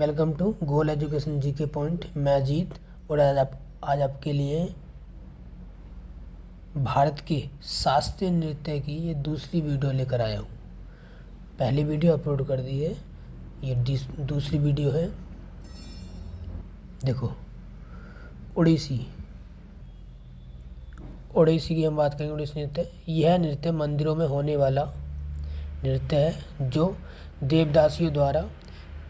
Welcome to goal education GK point. मैं अजीत और आज आपके लिए भारत के शास्त्रीय नृत्य की ये दूसरी वीडियो लेकर आया हूँ। पहली वीडियो अपलोड कर दी है, ये दूसरी वीडियो है। देखो, ओडिसी की हम बात करेंगे। ओडिसी नृत्य, यह नृत्य मंदिरों में होने वाला नृत्य है जो देवदासियों द्वारा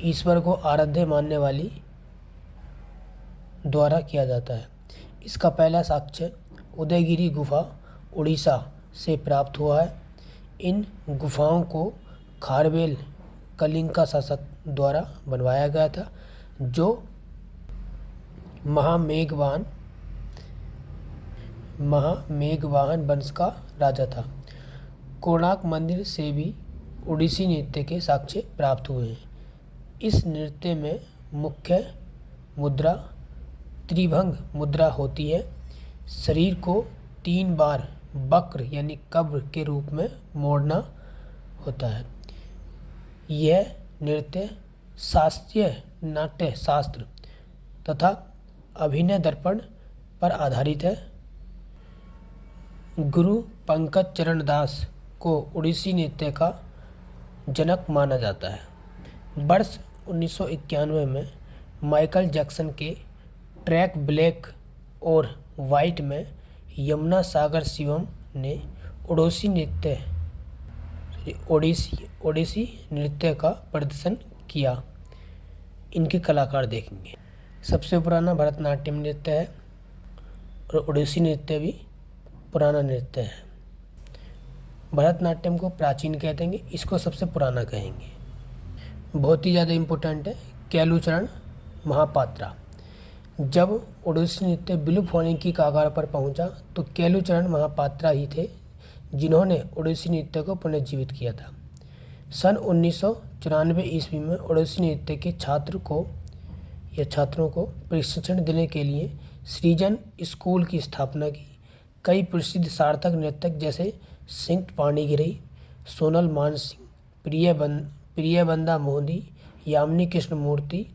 ईश्वर को आराध्य मानने वाली द्वारा किया जाता है। इसका पहला साक्ष्य उदयगिरी गुफा उड़ीसा से प्राप्त हुआ है। इन गुफाओं को खारवेल कलिंग का शासक द्वारा बनवाया गया था, जो महामेघवाहन वंश का राजा था। कोणार्क मंदिर से भी ओडिसी नृत्य के साक्ष्य प्राप्त हुए हैं। इस नृत्य में मुख्य मुद्रा त्रिभंग मुद्रा होती है। शरीर को 3 बार वक्र यानी कब्र के रूप में मोड़ना होता है। यह नृत्य शास्त्रीय नाट्य शास्त्र तथा अभिनय दर्पण पर आधारित है। गुरु पंकज चरण दास को ओडिसी नृत्य का जनक माना जाता है। वर्ष 1991 में माइकल जैक्सन के ट्रैक ब्लैक और वाइट में यमुना सागर शिवम ने ओडिसी नृत्य का प्रदर्शन किया। इनके कलाकार देखेंगे। सबसे पुराना भरतनाट्यम नृत्य है और ओडिसी नृत्य भी पुराना नृत्य है। भरतनाट्यम को प्राचीन कहते हैं, इसको सबसे पुराना कहेंगे। बहुत ही ज़्यादा इम्पोर्टेंट है केलुचरण महापात्रा। जब ओडिसी नृत्य विलुप्त होने की कगार पर पहुंचा तो केलुचरण महापात्रा ही थे जिन्होंने ओडिसी नृत्य को पुनर्जीवित किया था। सन 1994 ईस्वी में ओडिसी नृत्य के छात्रों को प्रशिक्षण देने के लिए सृजन स्कूल की स्थापना की। कई प्रसिद्ध सार्थक नृत्यक जैसे सिंह पाणिग्राही, सोनल मानसिंह, प्रियबंदा मोदी, यामिनी कृष्णमूर्ति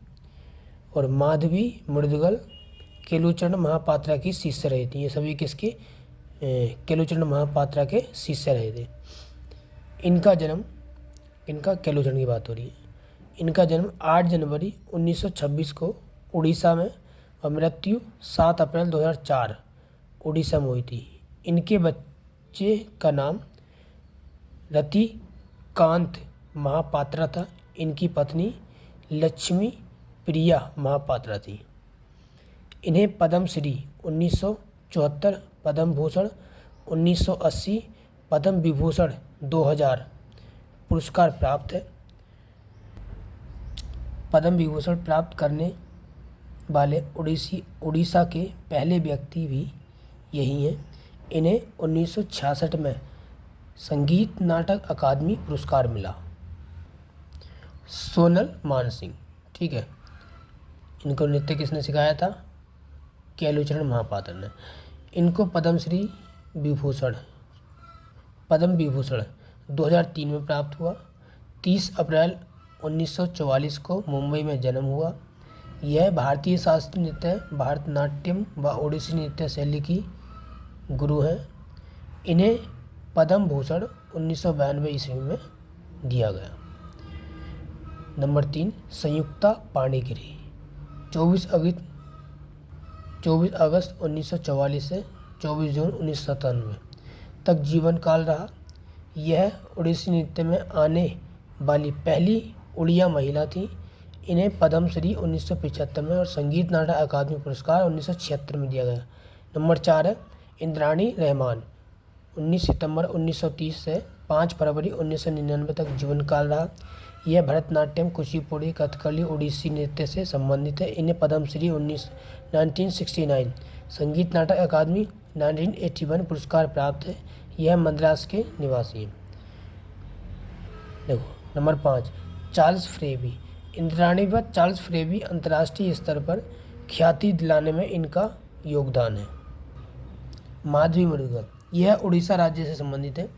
और माधवी मुदगल केलुचरण महापात्रा की शिष्य रहे थे। ये सभी किसके? केलुचरण महापात्रा के शिष्य रहे थे। इनका केलुचरण की बात हो रही है। इनका जन्म 8 जनवरी 1926 को उड़ीसा में और मृत्यु 7 अप्रैल 2004 उड़ीसा में हुई थी। इनके बच्चे का नाम रतिकांत महापात्रा था। इनकी पत्नी लक्ष्मी प्रिया महापात्रा थी। इन्हें पद्मश्री 1974, पद्म भूषण 1980, पद्म विभूषण 2000 पुरस्कार प्राप्त है। पद्म विभूषण प्राप्त करने वाले उड़ीसा के पहले व्यक्ति भी यही हैं। इन्हें 1966 में संगीत नाटक अकादमी पुरस्कार मिला। सोनल मानसिंह, ठीक है, इनको नृत्य किसने सिखाया था? केलुचरण महापात्रा ने। इनको पद्म विभूषण 2003 में प्राप्त हुआ। 30 अप्रैल 1944 को मुंबई में जन्म हुआ। यह भारतीय शास्त्रीय नृत्य, भरतनाट्यम व ओडिसी नृत्य शैली की गुरु हैं। इन्हें पद्म भूषण 1992 ईस्वी में दिया गया। नंबर 3, संयुक्ता पाणिग्राही 24 अगस्त 1944 से 24 जून 1997 तक जीवन काल रहा। यह ओडिसी नृत्य में आने वाली पहली उड़िया महिला थी। इन्हें पद्मश्री 1975 में और संगीत नाटक अकादमी पुरस्कार 1976 में दिया गया। नंबर 4 है इंद्राणी रहमान। 19 सितंबर 1930 से 5 फरवरी 1999 तक जीवन काल रहा। यह भरतनाट्यम, कुचिपुड़ी, कथकली, ओडिसी नृत्य से संबंधित है। इन्हें पद्मश्री 1969, संगीत नाटक अकादमी 1981 पुरस्कार प्राप्त है। यह मद्रास के निवासी हैं। देखो, नंबर 5, चार्ल्स फ्रेबी। इंद्राणी व चार्ल्स फ्रेबी अंतर्राष्ट्रीय स्तर पर ख्याति दिलाने में इनका योगदान है। माधवी मुदगल, यह उड़ीसा राज्य से संबंधित है।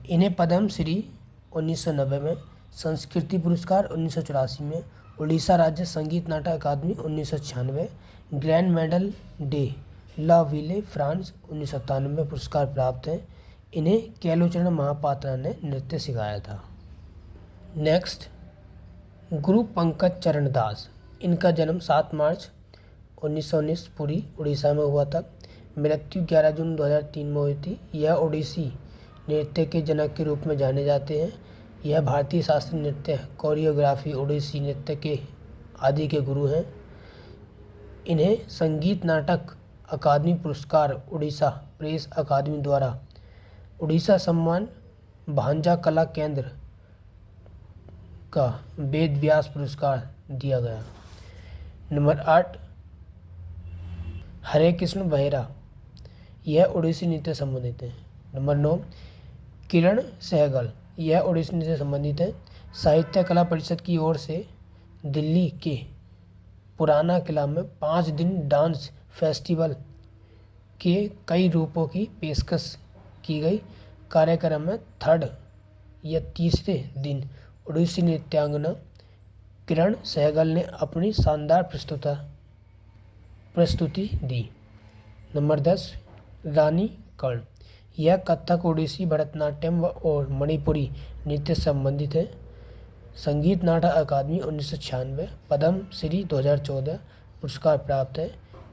इन्हें पद्मश्री 1990 में, संस्कृति पुरस्कार 1984 में उड़ीसा राज्य संगीत नाटक अकादमी 1996, ग्रैंड मेडल डे ला विले फ्रांस 1997 पुरस्कार प्राप्त हैं। इन्हें केलुचरण महापात्रा ने नृत्य सिखाया था। नेक्स्ट, गुरु पंकज चरण दास। इनका जन्म 7 मार्च 1919 पुरी उड़ीसा में हुआ था। मृत्यु 11 जून 2003 में हुई थी। यह ओडिसी नृत्य के जनक के रूप में जाने जाते हैं। यह भारतीय शास्त्रीय नृत्य, कोरियोग्राफी, ओडिसी नृत्य के आदि के गुरु हैं। इन्हें संगीत नाटक अकादमी पुरस्कार, उड़ीसा प्रेस अकादमी द्वारा उड़ीसा सम्मान, भांजा कला केंद्र का वेद व्यास पुरस्कार दिया गया। नंबर 8, हरे कृष्ण बेहरा। यह ओडिसी नृत्य से संबंधित है। नंबर 9, किरण सहगल। यह ओडिसी नृत्य से संबंधित है। साहित्य कला परिषद की ओर से दिल्ली के पुराना किला में 5 दिन डांस फेस्टिवल के कई रूपों की पेशकश की गई। कार्यक्रम में 3rd या तीसरे दिन ओडिसी नृत्यांगना किरण सहगल ने अपनी शानदार प्रस्तुति दी। नंबर 10, रानी कर्ण। यह कथक, ओडिसी, भरतनाट्यम और मणिपुरी नृत्य से संबंधित है। संगीत नाटक अकादमी 1996, पद्म श्री 2014 पुरस्कार प्राप्त है।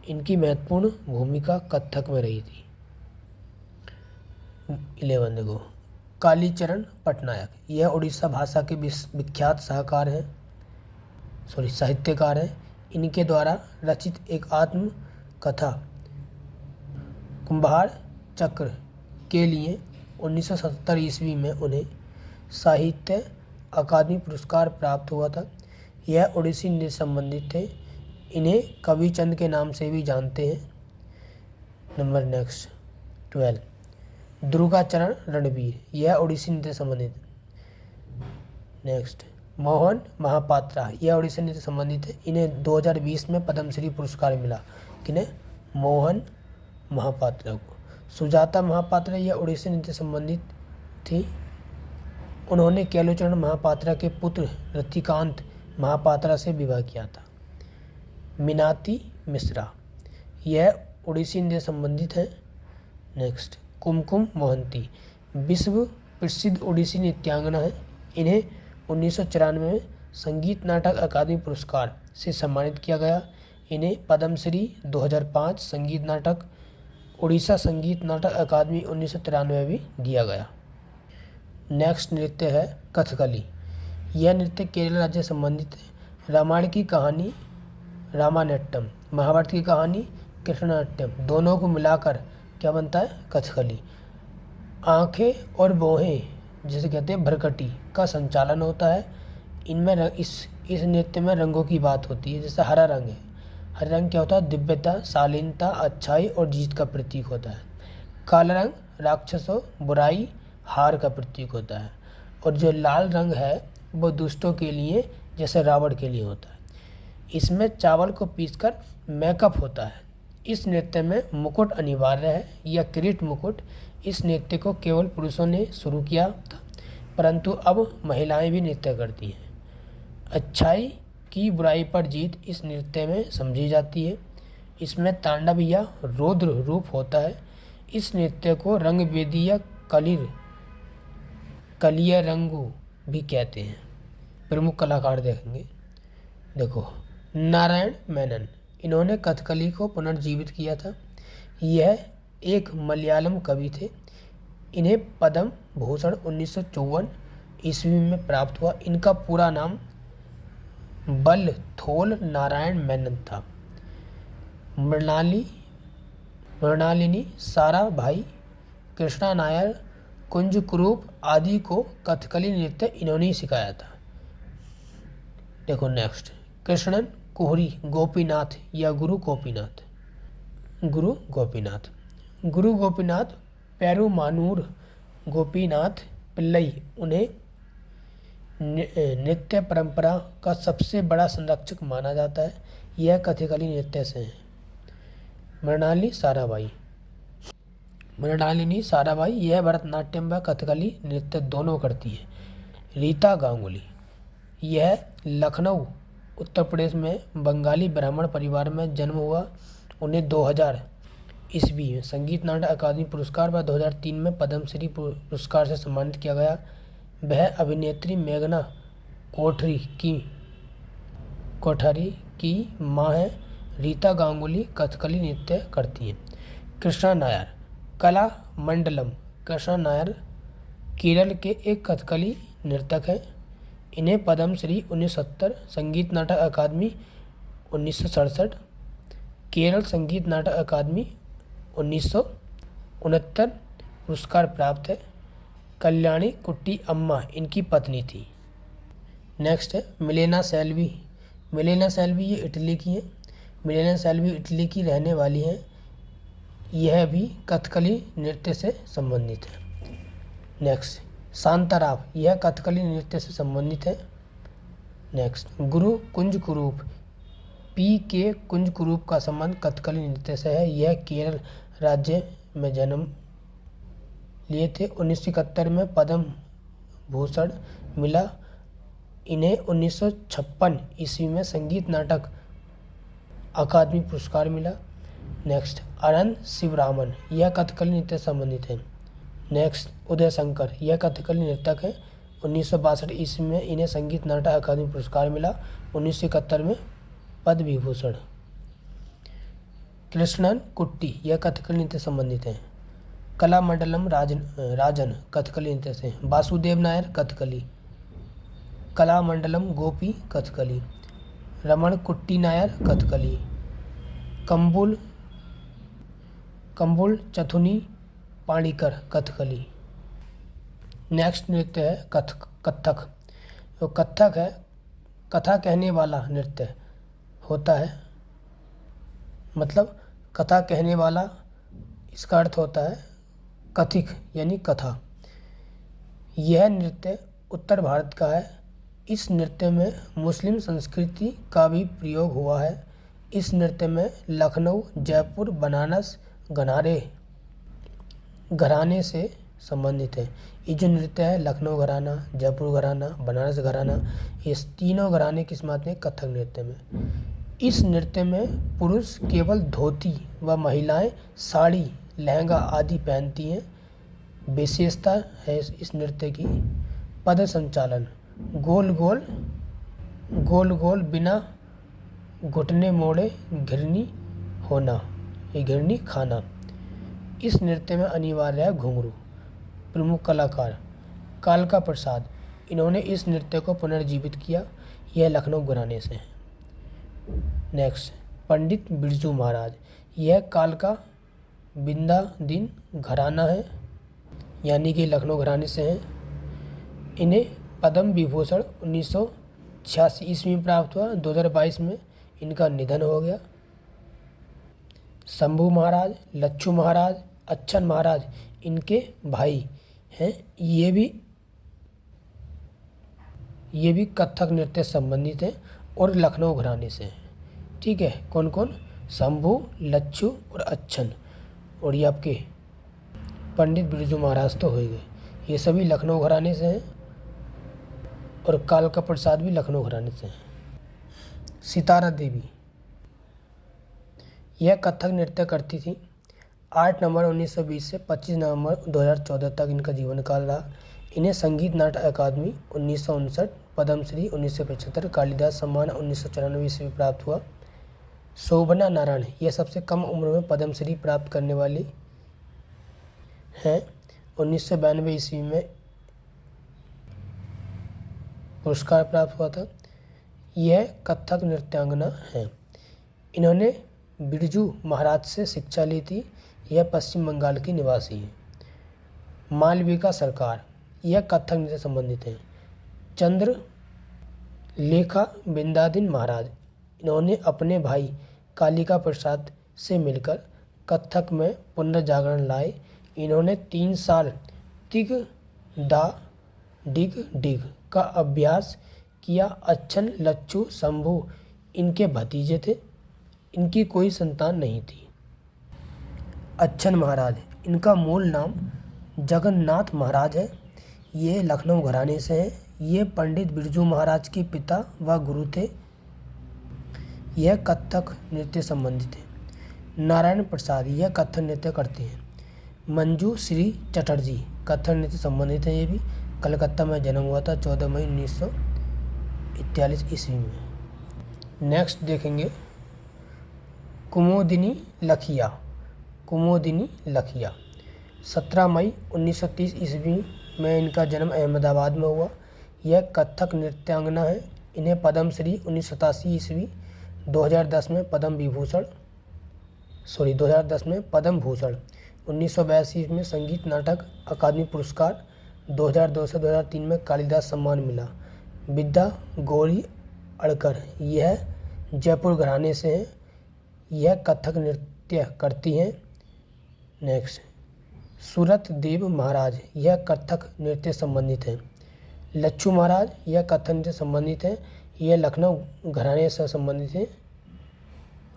इनकी महत्वपूर्ण भूमिका कथक में रही थी। 11 देखो, कालीचरण पटनायक। यह उड़ीसा भाषा के विख्यात साहित्यकार हैं। इनके द्वारा रचित एक आत्मकथा कुंभार चक्र के लिए 1977 ईस्वी में उन्हें साहित्य अकादमी पुरस्कार प्राप्त हुआ था। यह ओडिसी नृत्य से संबंधित थे। इन्हें कविचंद के नाम से भी जानते हैं। Number next 12, Durgacharan Ranveer. यह ओडिसी नृत्य से संबंधित है। नेक्स्ट, मोहन महापात्रा। यह ओडिसी नृत्य से संबंधित है। इन्हें 2020 में पद्मश्री पुरस्कार मिला। किन्हें? मोहन महापात्रा को। सुजाता महापात्रा यह ओडिसी नृत्य से संबंधित थी। उन्होंने केलुचरण महापात्रा के पुत्र रतिकांत महापात्रा से विवाह किया था। मीनाती मिश्रा यह ओडिसी नृत्य से संबंधित है। नेक्स्ट, कुमकुम मोहंती विश्व प्रसिद्ध ओडिसी नृत्यांगना है। इन्हें 1994 में संगीत नाटक अकादमी पुरस्कार से सम्मानित किया गया। इन्हें पद्मश्री 2005 संगीत नाटक उड़ीसा संगीत नाटक अकादमी 1993 भी दिया गया। नेक्स्ट नृत्य है कथकली। यह नृत्य केरल राज्य से संबंधित है। रामायण की कहानी रामानाट्यम, महाभारत की कहानी कृष्णानाट्यम, दोनों को मिलाकर क्या बनता है? कथकली। आंखें और भौहें जिसे कहते हैं भरकटी का संचालन होता है। इनमें इस नृत्य में रंगों की बात होती है। जैसे हरा रंग है, हरा रंग क्या होता है? दिव्यता, शालीनता, अच्छाई और जीत का प्रतीक होता है। काला रंग राक्षसों, बुराई, हार का प्रतीक होता है। और जो लाल रंग है वो दुष्टों के लिए, जैसे रावण के लिए होता है। इसमें चावल को पीसकर मेकअप होता है। इस नृत्य में मुकुट अनिवार्य है या किरीट मुकुट। इस नृत्य को केवल पुरुषों ने शुरू किया था, परंतु अब महिलाएं भी नृत्य करती हैं। अच्छाई की बुराई पर जीत इस नृत्य में समझी जाती है। इसमें तांडव या रौद्र रूप होता है। इस नृत्य को रंगभेदी या कलिया रंगू भी कहते हैं। प्रमुख कलाकार देखेंगे, देखो नारायण मेनन, इन्होंने कथकली को पुनर्जीवित किया था। यह एक मलयालम कवि थे। इन्हें पद्म भूषण 1954 ईस्वी में प्राप्त हुआ। इनका पूरा नाम बलथोल नारायण मेनन था। मृणालिनी साराभाई, कृष्णा नायर, कुंज कुरूप आदि को कथकली नृत्य इन्होंने ही सिखाया था। देखो नेक्स्ट, कृष्णन कोहरी गोपीनाथ या गुरु गोपीनाथ पेरुमानूर गोपीनाथ पिल्लई उन्हें नृत्य परंपरा का सबसे बड़ा संरक्षक माना जाता है। यह कथकली नृत्य से है। मृणालिनी साराभाई यह भरतनाट्यम व कथकली नृत्य दोनों करती है। रीता गांगुली यह लखनऊ उत्तर प्रदेश में बंगाली ब्राह्मण परिवार में जन्म हुआ। उन्हें 2000 ईस्वी में संगीत नाटक अकादमी पुरस्कार व 2003 में पद्मश्री पुरस्कार से सम्मानित किया गया। वह अभिनेत्री मेघना कोठारी की मां है। रीता गांगुली कथकली नृत्य करती हैं। कृष्णा नायर कला मंडलम। कृष्णा नायर केरल के एक कथकली नर्तक हैं। इन्हें पद्मश्री 1970, संगीत नाटक अकादमी 1967, केरल संगीत नाटक अकादमी 1969 पुरस्कार प्राप्त है। कल्याणी कुट्टी अम्मा इनकी पत्नी थी। नेक्स्ट है मिलेना सेल्वी। मिलेना सेल्वी ये इटली की हैं। मिलेना सेल्वी इटली की रहने वाली हैं। यह भी कथकली नृत्य से संबंधित है। नेक्स्ट शांताराव, यह कथकली नृत्य से संबंधित है। नेक्स्ट गुरु कुंज कुरूप। पी के कुंज कुरूप का संबंध कथकली नृत्य से है। यह केरल राज्य में जन्म लिए थे। 1971 में पद्म भूषण मिला। इन्हें 1956 ईस्वी में संगीत नाटक अकादमी पुरस्कार मिला। नेक्स्ट आनंद शिवरामन, यह कथकली नृत्य से संबंधित है। नेक्स्ट उदय शंकर, यह कथकली नर्तक है। 1962 ईस्वी में इन्हें संगीत नाटक अकादमी पुरस्कार मिला। 1971 में पद्म विभूषण। कृष्णन कुट्टी, यह कथकली नृत्य से संबंधित है। कलामंडलम राजन कथकली नृत्य से। वासुदेव नायर कथकली। कलामंडलम गोपी कथकली। रमण कुट्टी नायर कथकली। कंबुल चथुनी पाणिकर कथकली। नेक्स्ट नृत्य है कथक। तो कथक है कथा कहने वाला नृत्य होता है। मतलब कथा कहने वाला, इसका अर्थ होता है कथिक यानी कथा। यह नृत्य उत्तर भारत का है। इस नृत्य में मुस्लिम संस्कृति का भी प्रयोग हुआ है। इस नृत्य में लखनऊ, जयपुर, बनारस घराने से संबंधित है। ये जो नृत्य है लखनऊ घराना, जयपुर घराना, बनारस घराना, ये तीनों घराने किस में आते हैं? कथक नृत्य में। इस नृत्य में पुरुष केवल धोती व महिलाएं साड़ी, लहंगा आदि पहनती हैं। विशेषता है इस नृत्य की पद संचालन, गोल गोल बिना घुटने मोड़े घिरनी होना, ये घिरनी खाना। इस नृत्य में अनिवार्य है घुंघरू। प्रमुख कलाकार कालका प्रसाद, इन्होंने इस नृत्य को पुनर्जीवित किया। यह लखनऊ घराने से है। नेक्स्ट पंडित बिरजू महाराज, यह कालका बिंदादीन घराना है, यानी कि लखनऊ घराने से हैं। इन्हें पद्म विभूषण 1986 ईस्वी में प्राप्त हुआ। 2022 में इनका निधन हो गया। शंभू महाराज, लच्छू महाराज, अच्छन महाराज इनके भाई हैं। ये भी कथक नृत्य से संबंधित हैं और लखनऊ घराने से हैं। ठीक है, कौन कौन? शंभू, लच्छू और अच्छन। और ये आपके पंडित बिरजू महाराज तो हो गए। ये सभी लखनऊ घराने से हैं और कालका प्रसाद भी लखनऊ घराने से हैं। सितारा देवी, यह कथक नृत्य करती थी। 8 नवंबर 1920 से 25 नवंबर 2014 तक इनका जीवन काल रहा। इन्हें संगीत नाटक अकादमी 1959, पद्मश्री 1975, कालिदास सम्मान 1994 ईस्वी में प्राप्त हुआ। शोभना नारायण, यह सबसे कम उम्र में पद्मश्री प्राप्त करने वाली हैं। 1992 ईस्वी में पुरस्कार प्राप्त हुआ था। यह कथक नृत्यांगना है। इन्होंने बिरजू महाराज से शिक्षा ली थी। यह पश्चिम बंगाल की निवासी है। मालविका सरकार, यह कथक नृत्य से संबंधित है। चंद्रलेखा बिंदादीन महाराज, इन्होंने अपने भाई कालिका प्रसाद से मिलकर कथक में पुनर्जागरण लाए। इन्होंने 3 साल तिग दा डिग डिग का अभ्यास किया। अच्छन, लच्छू, शंभू इनके भतीजे थे। इनकी कोई संतान नहीं थी। अच्छन महाराज, इनका मूल नाम जगन्नाथ महाराज है। ये लखनऊ घराने से हैं। ये पंडित बिरजू महाराज के पिता व गुरु थे। यह कथक नृत्य संबंधित है। नारायण प्रसाद, यह कथक नृत्य करते हैं। मंजू श्री चटर्जी, कथक नृत्य संबंधित है। ये भी कलकत्ता में जन्म हुआ था 14 मई 1941 ईस्वी में। नेक्स्ट देखेंगे कुमुदिनी लखिया। कुमुदिनी लखिया 17 मई 1930 ईस्वी में इनका जन्म अहमदाबाद में हुआ। यह कथक नृत्यांगना है। इन्हें पद्मश्री 1987 ईस्वी, 2010 में पद्म विभूषण 2010 में पद्म भूषण, 1982 में संगीत नाटक अकादमी पुरस्कार, 2002 से 2003 में कालिदास सम्मान मिला। विद्या गौरी अड़कर, यह जयपुर घराने से हैं। यह कथक नृत्य करती हैं। नेक्स्ट सूरत देव महाराज, यह कथक नृत्य संबंधित है। लच्छू महाराज, यह कथक नृत्य संबंधित है। यह लखनऊ घराने से संबंधित है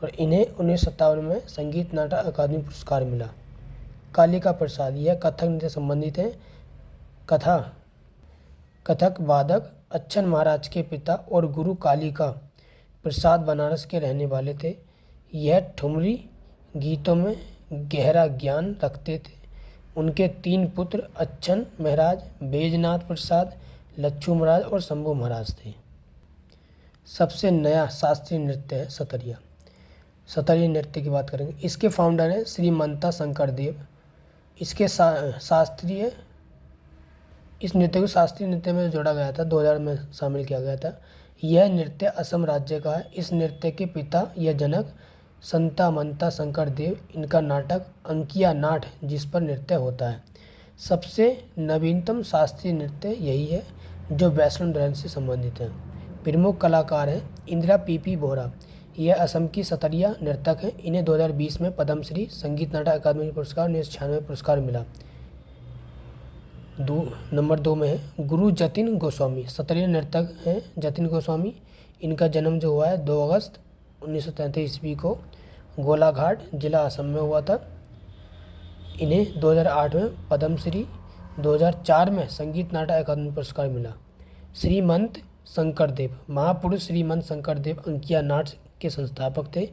और इन्हें 1957 में संगीत नाटक अकादमी पुरस्कार मिला। कालिका प्रसाद, यह कथक नृत्य संबंधित है। कथक वादक अच्छन महाराज के पिता और गुरु कालिका प्रसाद बनारस के रहने वाले थे। यह ठुमरी गीतों में गहरा ज्ञान रखते थे। उनके 3 पुत्र अच्छन महाराज, बैजनाथ प्रसाद, लच्छू महाराज और शंभू महाराज थे। सबसे नया शास्त्रीय नृत्य है सतरिया। सतरिया नृत्य की बात करेंगे। इसके फाउंडर हैं श्रीमंता शंकरदेव। इस नृत्य को शास्त्रीय नृत्य में जोड़ा गया था, 2000 में शामिल किया गया था। यह नृत्य असम राज्य का है। इस नृत्य के पिता या जनक संता मंता शंकरदेव। इनका नाटक अंकिया नाट, जिस पर नृत्य होता है। सबसे नवीनतम शास्त्रीय नृत्य यही है जो वैष्णव धर्म से संबंधित है। प्रमुख कलाकार हैं इंदिरा पीपी बोहरा, यह असम की सतरिया नर्तक हैं। इन्हें 2020 में पद्मश्री संगीत नाटक अकादमी पुरस्कार 1996 पुरस्कार मिला। नंबर 2 में है गुरु जतिन गोस्वामी, सतरिया नर्तक हैं जतिन गोस्वामी। इनका जन्म जो हुआ है 2 अगस्त 1933 ईस्वी को गोलाघाट जिला असम में हुआ था। इन्हें 2008 में पद्मश्री, 2004 में संगीत नाटक अकादमी पुरस्कार मिला। श्रीमंत शंकरदेव, महापुरुष श्रीमंत शंकरदेव अंकिया नाट के संस्थापक थे।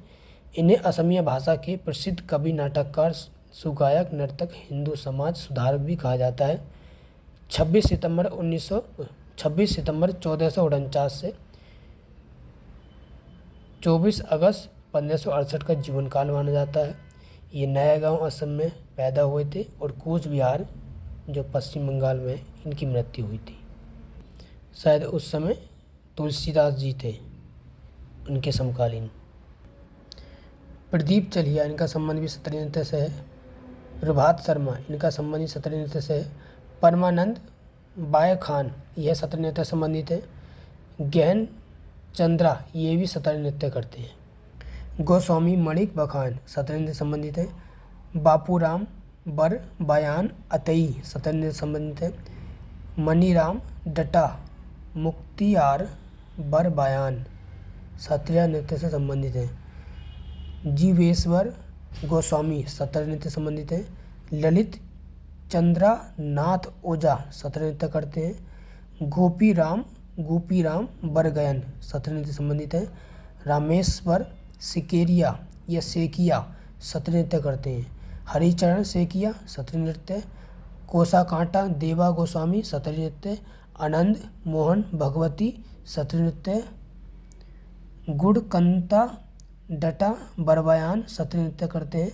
इन्हें असमिया भाषा के प्रसिद्ध कवि, नाटककार, सुगायक, नर्तक, हिंदू समाज सुधारक भी कहा जाता है। 26 सितंबर 1449 से 24 अगस्त 1568 का जीवन काल माना जाता है। ये नया गांव असम में पैदा हुए थे और कूच बिहार जो पश्चिम बंगाल में, इनकी मृत्यु हुई थी। शायद उस समय तुलसीदास जी थे उनके समकालीन। प्रदीप चलिया, इनका संबंध भी सतरिया नृत्य से है। प्रभात शर्मा, इनका संबंध सतरिया नृत्य से है। परमानंद बाय खान, यह सतरिया नृत्य संबंधित है। गहन चंद्रा, ये भी सतरिया नृत्य करते हैं। गोस्वामी मणिक बखान सतरिया नृत्य संबंधित है। बापूराम बर बयान अतई सतरिया नृत्य संबंधित है। मनीराम डटा मुक्तियार बर बयान सतरिया नृत्य से संबंधित है। जीवेश्वर गोस्वामी सतरिया नृत्य संबंधित है। ललित चंद्रा नाथ ओझा सतरिया नृत्य करते हैं। गोपीराम बरगयन सतरिया नृत्य संबंधित है। रामेश्वर सिकेरिया या सेकिया सतरिया नृत्य करते हैं। हरिचरण सेकिया सतरिया नृत्य। कोसा कांटा देवा गोस्वामी सतरिया नृत्य। आनंद मोहन भगवती सतरिया नृत्य। गुड़कंता डटा बरबयान सतरिया नृत्य करते हैं।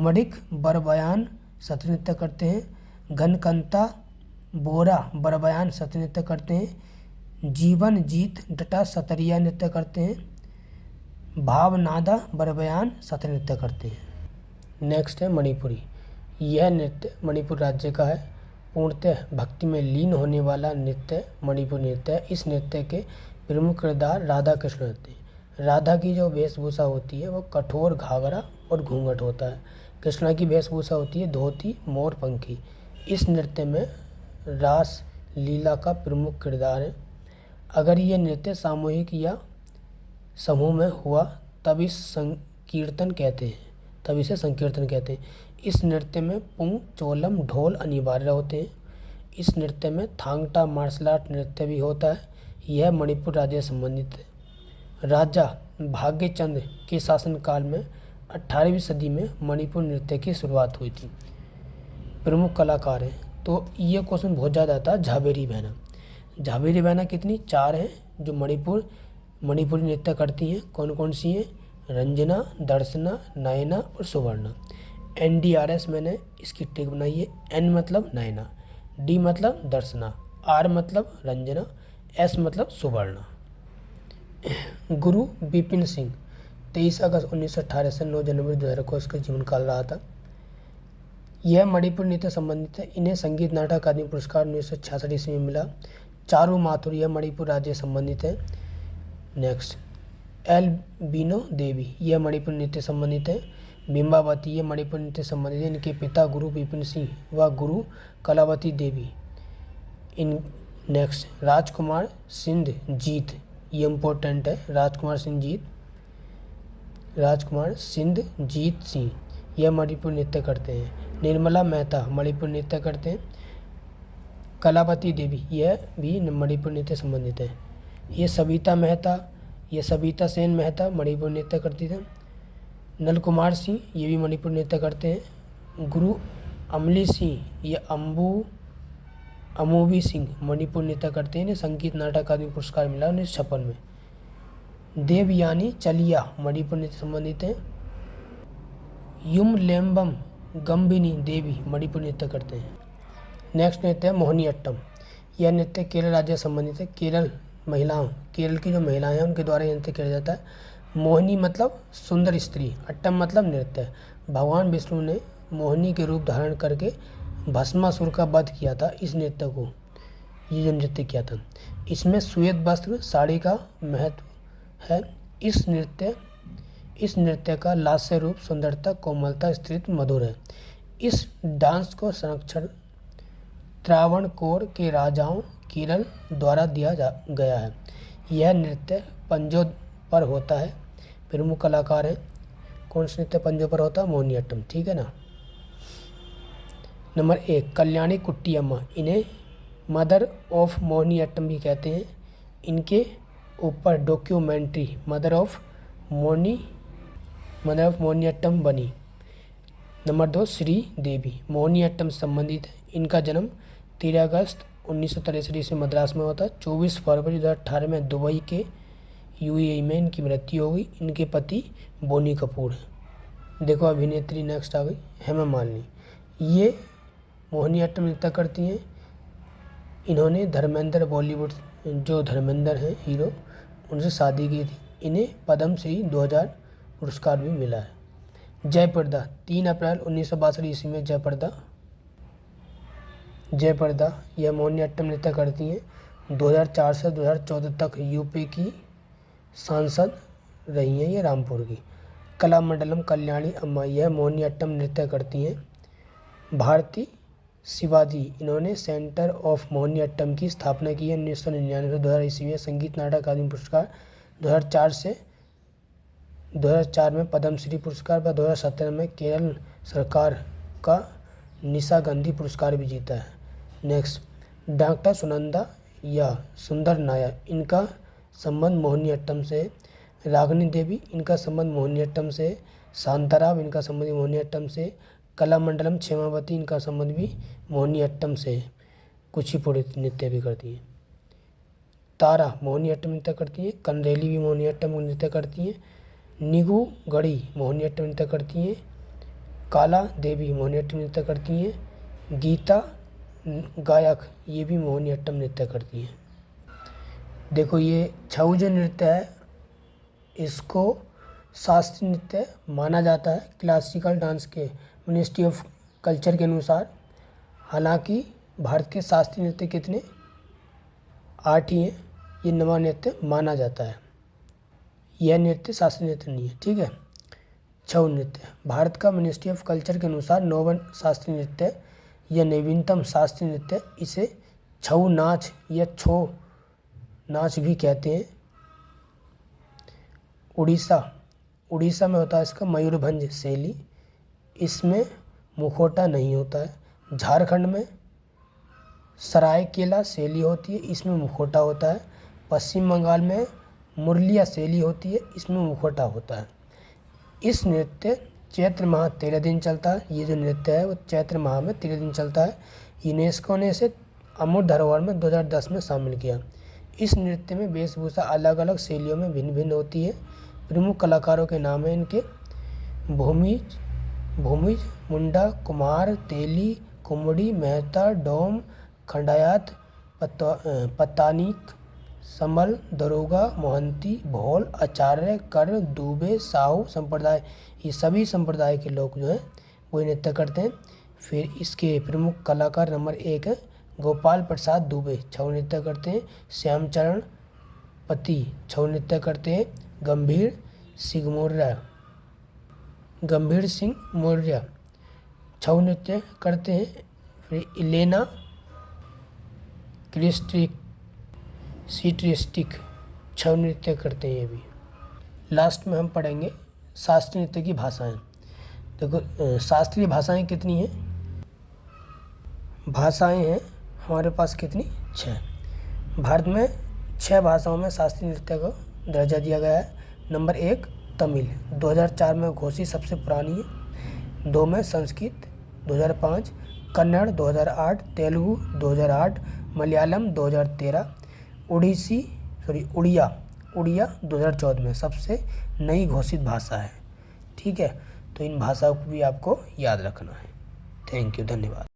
मडिक बरबयान सतरिया नृत्य करते हैं। घनकंता बोरा बरबयान सतरिया नृत्य करते हैं। जीवन जीत डटा सतरिया नृत्य करते हैं। भावनादा बरबयान सतरिया नृत्य करते हैं। नेक्स्ट है मणिपुरी। यह नृत्य मणिपुर राज्य का है। पूर्णतः भक्ति में लीन होने वाला नृत्य मणिपुर नृत्य है। इस नृत्य के प्रमुख किरदार राधा कृष्ण होते हैं। राधा की जो वेशभूषा होती है वो कठोर घाघरा और घूंघट होता है। कृष्णा की वेशभूषा होती है धोती मोर पंखी। इस नृत्य में रास लीला का प्रमुख किरदार है। अगर ये नृत्य सामूहिक या समूह में हुआ तब इसे संकीर्तन कहते हैं। इस नृत्य में पुंग चोलम ढोल अनिवार्य होते हैं। इस नृत्य में थांगटा मार्शल आर्ट नृत्य भी होता है। यह मणिपुर राज्य से संबंधित है। राजा भाग्यचंद के शासनकाल में 18वीं सदी में मणिपुर नृत्य की शुरुआत हुई थी। प्रमुख कलाकार हैं, तो ये क्वेश्चन बहुत ज़्यादा आता है। झावेरी बहना, झावेरी बहना कितनी? 4 हैं जो मणिपुरी नृत्य करती हैं। कौन कौन सी हैं? रंजना, दर्शना, नयना और सुवर्णा। NDRS मैंने इसकी ट्रिक बनाई है। N मतलब नयना, D मतलब दर्शना, R मतलब रंजना, S मतलब सुवर्णा। गुरु बिपिन सिंह 23 अगस्त 1918 से 9 जनवरी 2000 को इसका जीवन काल रहा था। यह मणिपुर नृत्य संबंधित है। इन्हें संगीत नाटक अकादमी पुरस्कार 1966 ईस्वी में मिला। चारू माथुर यह मणिपुर राज्य संबंधित है। नेक्स्ट, एल बीनो देवी यह मणिपुर नृत्य संबंधित है। बिंबावती ये मणिपुर नृत्य संबंधित है। इनके पिता गुरु बिपिन सिंह व गुरु कलावती देवी। इन नेक्स्ट, राजकुमार सिंध जीत, ये इम्पोर्टेंट है। राजकुमार सिंध जीत सिंह यह मणिपुर नृत्य करते हैं। निर्मला मेहता मणिपुर नृत्य करते हैं। कलावती देवी यह भी मणिपुर नृत्य संबंधित है। ये सविता सेन मेहता मणिपुर नृत्य करती थे। नल कुमार सिंह ये भी मणिपुर नृत्य करते हैं। गुरु अमली सिंह ये अमोवी सिंह मणिपुर नृत्य करते हैं। इन्हें संगीत नाटक अकादमी पुरस्कार मिला 1956 में। देवयानी चलिया मणिपुर नृत्य संबंधित है। युमलेम्बम गंबिनी देवी मणिपुर नृत्य करते हैं। नेक्स्ट नृत्य है मोहिनीअट्टम। यह नृत्य केरल राज्य संबंधित है। केरल की जो महिलाएं हैं उनके द्वारा यह नृत्य किया जाता है। मोहिनी मतलब सुंदर स्त्री, अट्टम मतलब नृत्य। भगवान विष्णु ने मोहिनी के रूप धारण करके भस्मासुर का वध किया था। इस नृत्य को ये जो नृत्य किया था, इसमें श्वेत वस्त्र साड़ी का महत्व है। इस नृत्य का लास्य रूप सुंदरता, कोमलता, स्त्रीत्व मधुर है। इस डांस को संरक्षण त्रावणकोर के राजाओं केरल द्वारा दिया गया है। यह नृत्य पंजों पर होता है। प्रमुख कलाकार हैं। कौन सा नृत्य पंजों पर होता है? मोहिनीअट्टम, ठीक है ना। नंबर 1, कल्याणी कुट्टी अम्मा। इन्हें मदर ऑफ मोहिनीअट्टम भी कहते हैं। इनके ऊपर डॉक्यूमेंट्री मदर ऑफ मोहिनीअट्टम बनी। नंबर 2, श्री देवी मोहिनीअट्टम से संबंधित है। इनका जन्म 13 अगस्त 1963 ईस्वी मद्रास में होता है। 24 फरवरी 2018 में दुबई के UAE में इनकी मृत्यु हो गई। इनके पति बोनी कपूर हैं। देखो अभिनेत्री नेक्स्ट आ गई हेमा मालिनी। ये मोहिनीअट्टम नृत्य करती हैं। इन्होंने बॉलीवुड जो धर्मेंद्र हैं हीरो, उनसे शादी की थी। इन्हें पद्मश्री 2000 पुरस्कार भी मिला है। जयप्रदा 3 अप्रैल 1962 ईस्वी में जयप्रदा यह मोहिनीअट्टम नृत्य करती हैं। 2004 से 2014 तक यूपी की सांसद रही हैं ये रामपुर की। कलामंडलम कल्याणी अम्मा यह मोहिनीअट्टम नृत्य करती हैं। भारती शिवाजी इन्होंने सेंटर ऑफ मोहिनीअट्टम की स्थापना की है 1999 से 2000 ईस्वी में। संगीत नाटक अकादमी पुरस्कार 2004 में पद्मश्री पुरस्कार व 2017 में केरल सरकार का निशा गांधी पुरस्कार भी जीता है। नेक्स्ट, डॉक्टर सुनंदा या सुंदर नायर इनका संबंध मोहिनीअट्टम से। रागिनी देवी इनका संबंध मोहिनीअट्टम से। शांताराम इनका संबंध मोहिनीअट्टम से। कलामंडलम क्षेमावती इनका संबंध भी मोहिनीअट्टम से। कुचिपुड़ी नृत्य भी करती हैं। तारा मोहिनीअट्टम नृत्य करती हैं। कंदेली भी मोहिनीअट्टम नृत्य करती हैं। निगू गढ़ी मोहिनीअट्टम नृत्य करती हैं। काला देवी मोहिनीअट्टम नृत्य करती हैं। गीता गायक ये भी मोहिनीअट्टम नृत्य करती हैं। देखो ये छऊ जो नृत्य है इसको शास्त्रीय नृत्य माना जाता है क्लासिकल डांस के मिनिस्ट्री ऑफ कल्चर के अनुसार। हालांकि भारत के शास्त्रीय नृत्य कितने 8 ही हैं। ये नवा नृत्य माना जाता है। यह नृत्य शास्त्रीय नृत्य नहीं है, ठीक है। छऊ नृत्य भारत का मिनिस्ट्री ऑफ कल्चर के अनुसार नौवन शास्त्रीय नृत्य यह नवीनतम शास्त्रीय नृत्य। इसे छऊ नाच या छो नाच भी कहते हैं। उड़ीसा में होता है इसका मयूरभंज शैली, इसमें मुखौटा नहीं होता है। झारखंड में सरायकेला शैली होती है, इसमें मुखौटा होता है। पश्चिम बंगाल में मुरलिया शैली होती है, इसमें मुखौटा होता है। इस नृत्य चैत्र माह 13 दिन चलता है। ये जो नृत्य है वो चैत्र माह में 13 दिन चलता है। यूनेस्को ने इसे अमूर्त धरोहर में 2010 में शामिल किया। इस नृत्य में वेशभूषा अलग अलग शैलियों में भिन्न भिन्न होती है। प्रमुख कलाकारों के नाम हैं इनके भूमिज, मुंडा, कुमार, तेली, कुमड़ी, मेहता, डोम, खंडायात, पत्तानीक, समल, दरोगा, मोहंती, भोल, आचार्य, कर, दुबे, साहू संप्रदाय, ये सभी संप्रदाय के लोग जो हैं वो नृत्य करते हैं। फिर इसके प्रमुख कलाकार नंबर 1 है गोपाल प्रसाद दुबे, छऊ नृत्य करते हैं। श्यामचरण पति छऊ नृत्य करते हैं। गंभीर सिंह मौर्य छऊ नृत्य करते हैं। फिर इलेना सीट्रिस्टिक छऊ नृत्य करते हैं ये भी। लास्ट में हम पढ़ेंगे शास्त्रीय नृत्य की भाषाएं। देखो शास्त्रीय भाषाएं कितनी हैं? भाषाएं हैं हमारे पास कितनी? 6। भारत में 6 भाषाओं में शास्त्रीय नृत्य को दर्जा दिया गया है। नंबर 1 तमिल 2004 में घोषित सबसे पुरानी है। 2 में संस्कृत 2005, कन्नड़ 2008, तेलुगु 2008, मलयालम 2013, उड़िया 2014 में सबसे नई घोषित भाषा है। ठीक है, तो इन भाषाओं को भी आपको याद रखना है। थैंक यू, धन्यवाद।